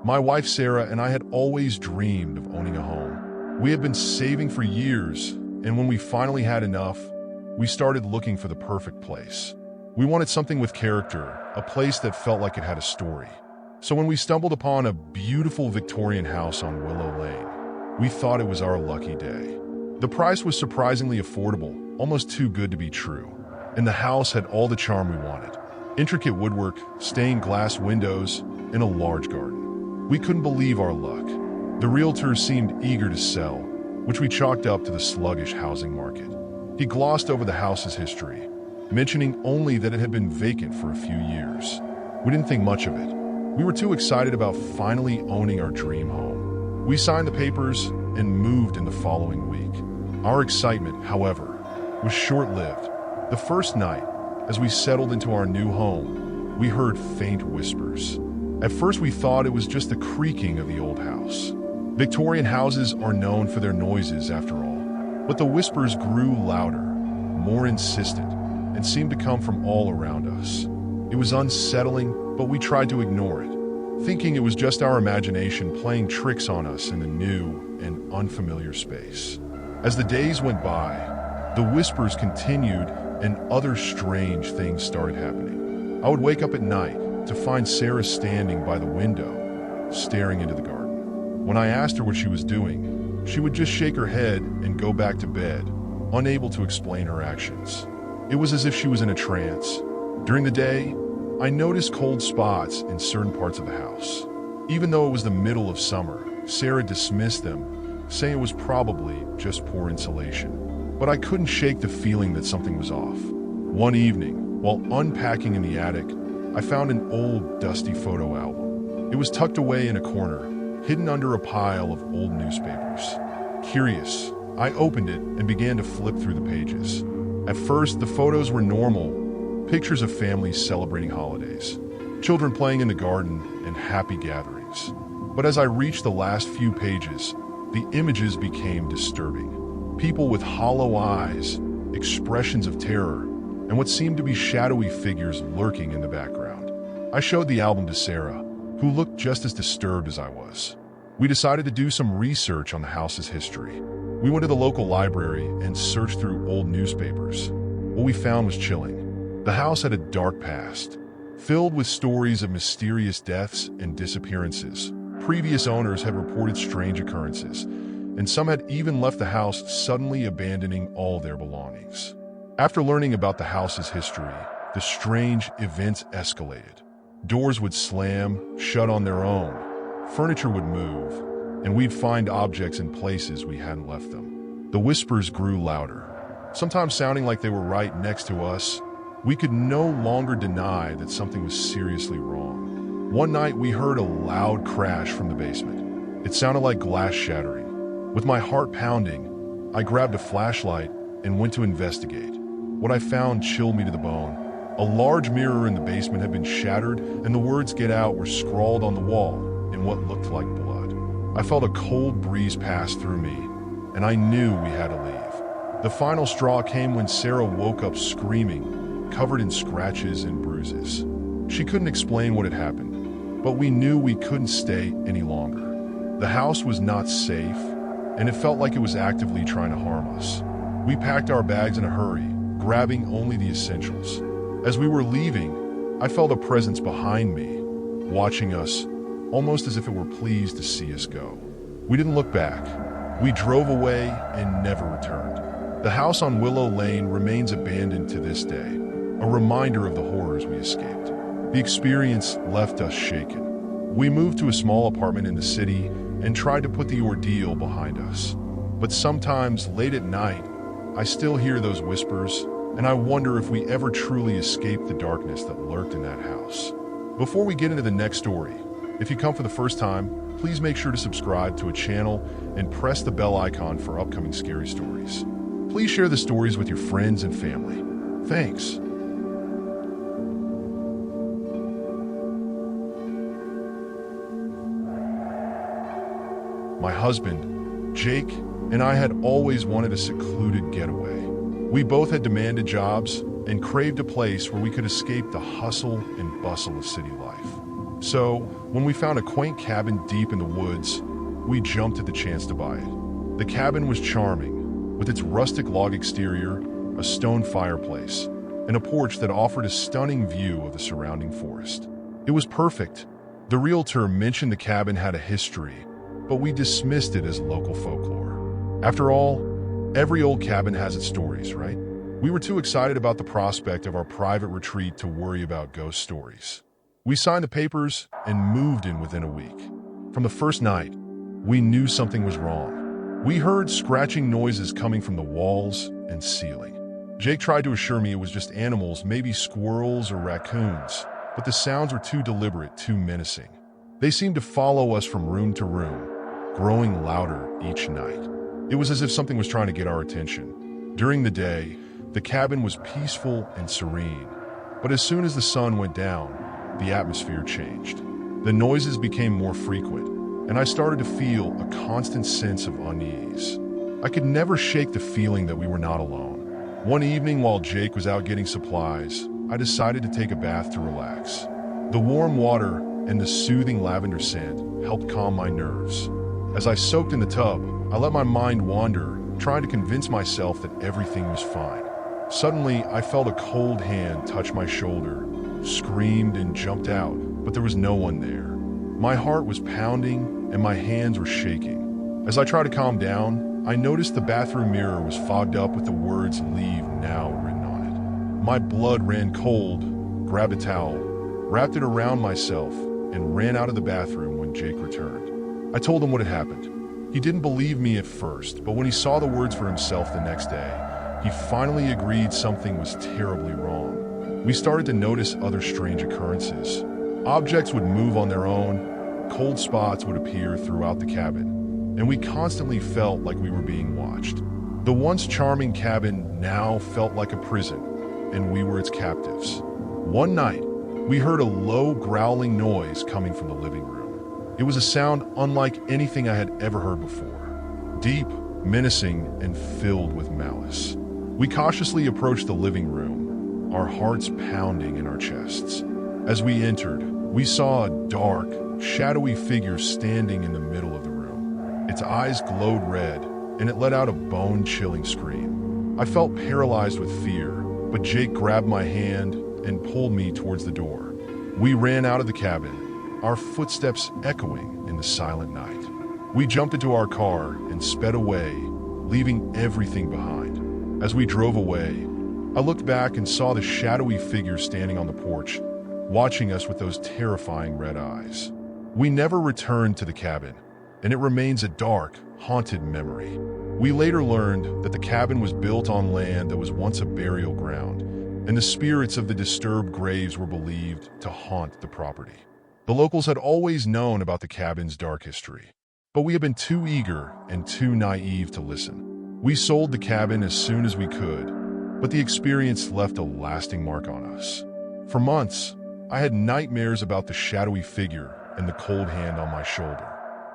My wife Sarah and I had always dreamed of owning a home. We had been saving for years, and when we finally had enough, we started looking for the perfect place. We wanted something with character, a place that felt like it had a story. So when we stumbled upon a beautiful Victorian house on Willow Lane, we thought it was our lucky day. The price was surprisingly affordable, almost too good to be true, and the house had all the charm we wanted. Intricate woodwork, stained glass windows, and a large garden. We couldn't believe our luck. The realtor seemed eager to sell, which we chalked up to the sluggish housing market. He glossed over the house's history, mentioning only that it had been vacant for a few years. We didn't think much of it. We were too excited about finally owning our dream home. We signed the papers and moved in the following week. Our excitement, however, was short-lived. The first night, as we settled into our new home, we heard faint whispers. At first we thought it was just the creaking of the old house. Victorian houses are known for their noises after all, but the whispers grew louder, more insistent, and seemed to come from all around us. It was unsettling, but we tried to ignore it, thinking it was just our imagination playing tricks on us in a new and unfamiliar space. As the days went by, the whispers continued and other strange things started happening. I would wake up at night to find Sarah standing by the window, staring into the garden. When I asked her what she was doing, she would just shake her head and go back to bed, unable to explain her actions. It was as if she was in a trance. During the day, I noticed cold spots in certain parts of the house. Even though it was the middle of summer, Sarah dismissed them, saying it was probably just poor insulation. But I couldn't shake the feeling that something was off. One evening, while unpacking in the attic, I found an old, dusty photo album. It was tucked away in a corner, hidden under a pile of old newspapers. Curious, I opened it and began to flip through the pages. At first, the photos were normal, pictures of families celebrating holidays, children playing in the garden, and happy gatherings. But as I reached the last few pages, the images became disturbing. People with hollow eyes, expressions of terror, and what seemed to be shadowy figures lurking in the background. I showed the album to Sarah, who looked just as disturbed as I was. We decided to do some research on the house's history. We went to the local library and searched through old newspapers. What we found was chilling. The house had a dark past, filled with stories of mysterious deaths and disappearances. Previous owners had reported strange occurrences, and some had even left the house suddenly abandoning all their belongings. After learning about the house's history, the strange events escalated. Doors would slam shut on their own, furniture would move, and we'd find objects in places we hadn't left them. The whispers grew louder, sometimes sounding like they were right next to us. We could no longer deny that something was seriously wrong. One night, we heard a loud crash from the basement. It sounded like glass shattering. With my heart pounding, I grabbed a flashlight and went to investigate. What I found chilled me to the bone. A large mirror in the basement had been shattered, and the words "Get out" were scrawled on the wall in what looked like blood. I felt a cold breeze pass through me, and I knew we had to leave. The final straw came when Sarah woke up screaming, covered in scratches and bruises. She couldn't explain what had happened, but we knew we couldn't stay any longer. The house was not safe, and it felt like it was actively trying to harm us. We packed our bags in a hurry, grabbing only the essentials. As we were leaving, I felt a presence behind me, watching us, almost as if it were pleased to see us go. We didn't look back. We drove away and never returned. The house on Willow Lane remains abandoned to this day, a reminder of the horrors we escaped. The experience left us shaken. We moved to a small apartment in the city and tried to put the ordeal behind us. But sometimes, late at night, I still hear those whispers, and I wonder if we ever truly escaped the darkness that lurked in that house. Before we get into the next story, if you come for the first time, please make sure to subscribe to a channel and press the bell icon for upcoming scary stories. Please share the stories with your friends and family. Thanks. My husband, Jake, and I had always wanted a secluded getaway. We both had demanded jobs and craved a place where we could escape the hustle and bustle of city life. So, when we found a quaint cabin deep in the woods, we jumped at the chance to buy it. The cabin was charming, with its rustic log exterior, a stone fireplace, and a porch that offered a stunning view of the surrounding forest. It was perfect. The realtor mentioned the cabin had a history, but we dismissed it as local folklore. After all, every old cabin has its stories, right? We were too excited about the prospect of our private retreat to worry about ghost stories. We signed the papers and moved in within a week. From the first night, we knew something was wrong. We heard scratching noises coming from the walls and ceiling. Jake tried to assure me it was just animals, maybe squirrels or raccoons, but the sounds were too deliberate, too menacing. They seemed to follow us from room to room, growing louder each night. It was as if something was trying to get our attention. During the day, the cabin was peaceful and serene, but as soon as the sun went down, the atmosphere changed. The noises became more frequent, and I started to feel a constant sense of unease. I could never shake the feeling that we were not alone. One evening while Jake was out getting supplies, I decided to take a bath to relax. The warm water and the soothing lavender scent helped calm my nerves. As I soaked in the tub, I let my mind wander, trying to convince myself that everything was fine. Suddenly, I felt a cold hand touch my shoulder, screamed and jumped out, but there was no one there. My heart was pounding and my hands were shaking. As I tried to calm down, I noticed the bathroom mirror was fogged up with the words "Leave now" written on it. My blood ran cold, grabbed a towel, wrapped it around myself, and ran out of the bathroom when Jake returned. I told him what had happened. He didn't believe me at first, but when he saw the words for himself the next day, he finally agreed something was terribly wrong. We started to notice other strange occurrences. Objects would move on their own, cold spots would appear throughout the cabin, and we constantly felt like we were being watched. The once charming cabin now felt like a prison, and we were its captives. One night, we heard a low growling noise coming from the living room. It was a sound unlike anything I had ever heard before. Deep, menacing, and filled with malice. We cautiously approached the living room, our hearts pounding in our chests. As we entered, we saw a dark, shadowy figure standing in the middle of the room. Its eyes glowed red, and it let out a bone-chilling scream. I felt paralyzed with fear, but Jake grabbed my hand and pulled me towards the door. We ran out of the cabin, our footsteps echoing in the silent night. We jumped into our car and sped away, leaving everything behind. As we drove away, I looked back and saw the shadowy figure standing on the porch, watching us with those terrifying red eyes. We never returned to the cabin, and it remains a dark, haunted memory. We later learned that the cabin was built on land that was once a burial ground, and the spirits of the disturbed graves were believed to haunt the property. The locals had always known about the cabin's dark history, but we had been too eager and too naive to listen. We sold the cabin as soon as we could, but the experience left a lasting mark on us. For months, I had nightmares about the shadowy figure and the cold hand on my shoulder.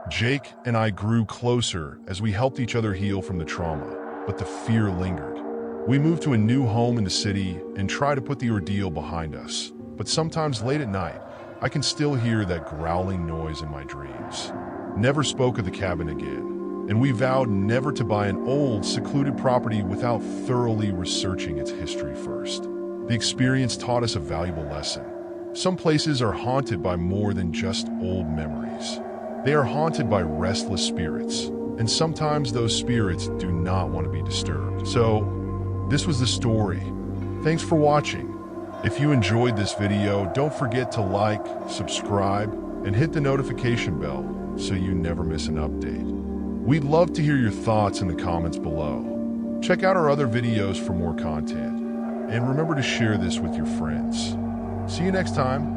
Jake and I grew closer as we helped each other heal from the trauma, but the fear lingered. We moved to a new home in the city and tried to put the ordeal behind us, but sometimes late at night, I can still hear that growling noise in my dreams. Never spoke of the cabin again, and we vowed never to buy an old, secluded property without thoroughly researching its history first. The experience taught us a valuable lesson. Some places are haunted by more than just old memories. They are haunted by restless spirits, and sometimes those spirits do not want to be disturbed. So, this was the story. Thanks for watching. If you enjoyed this video, don't forget to like, subscribe, and hit the notification bell so you never miss an update. We'd love to hear your thoughts in the comments below. Check out our other videos for more content, and remember to share this with your friends. See you next time.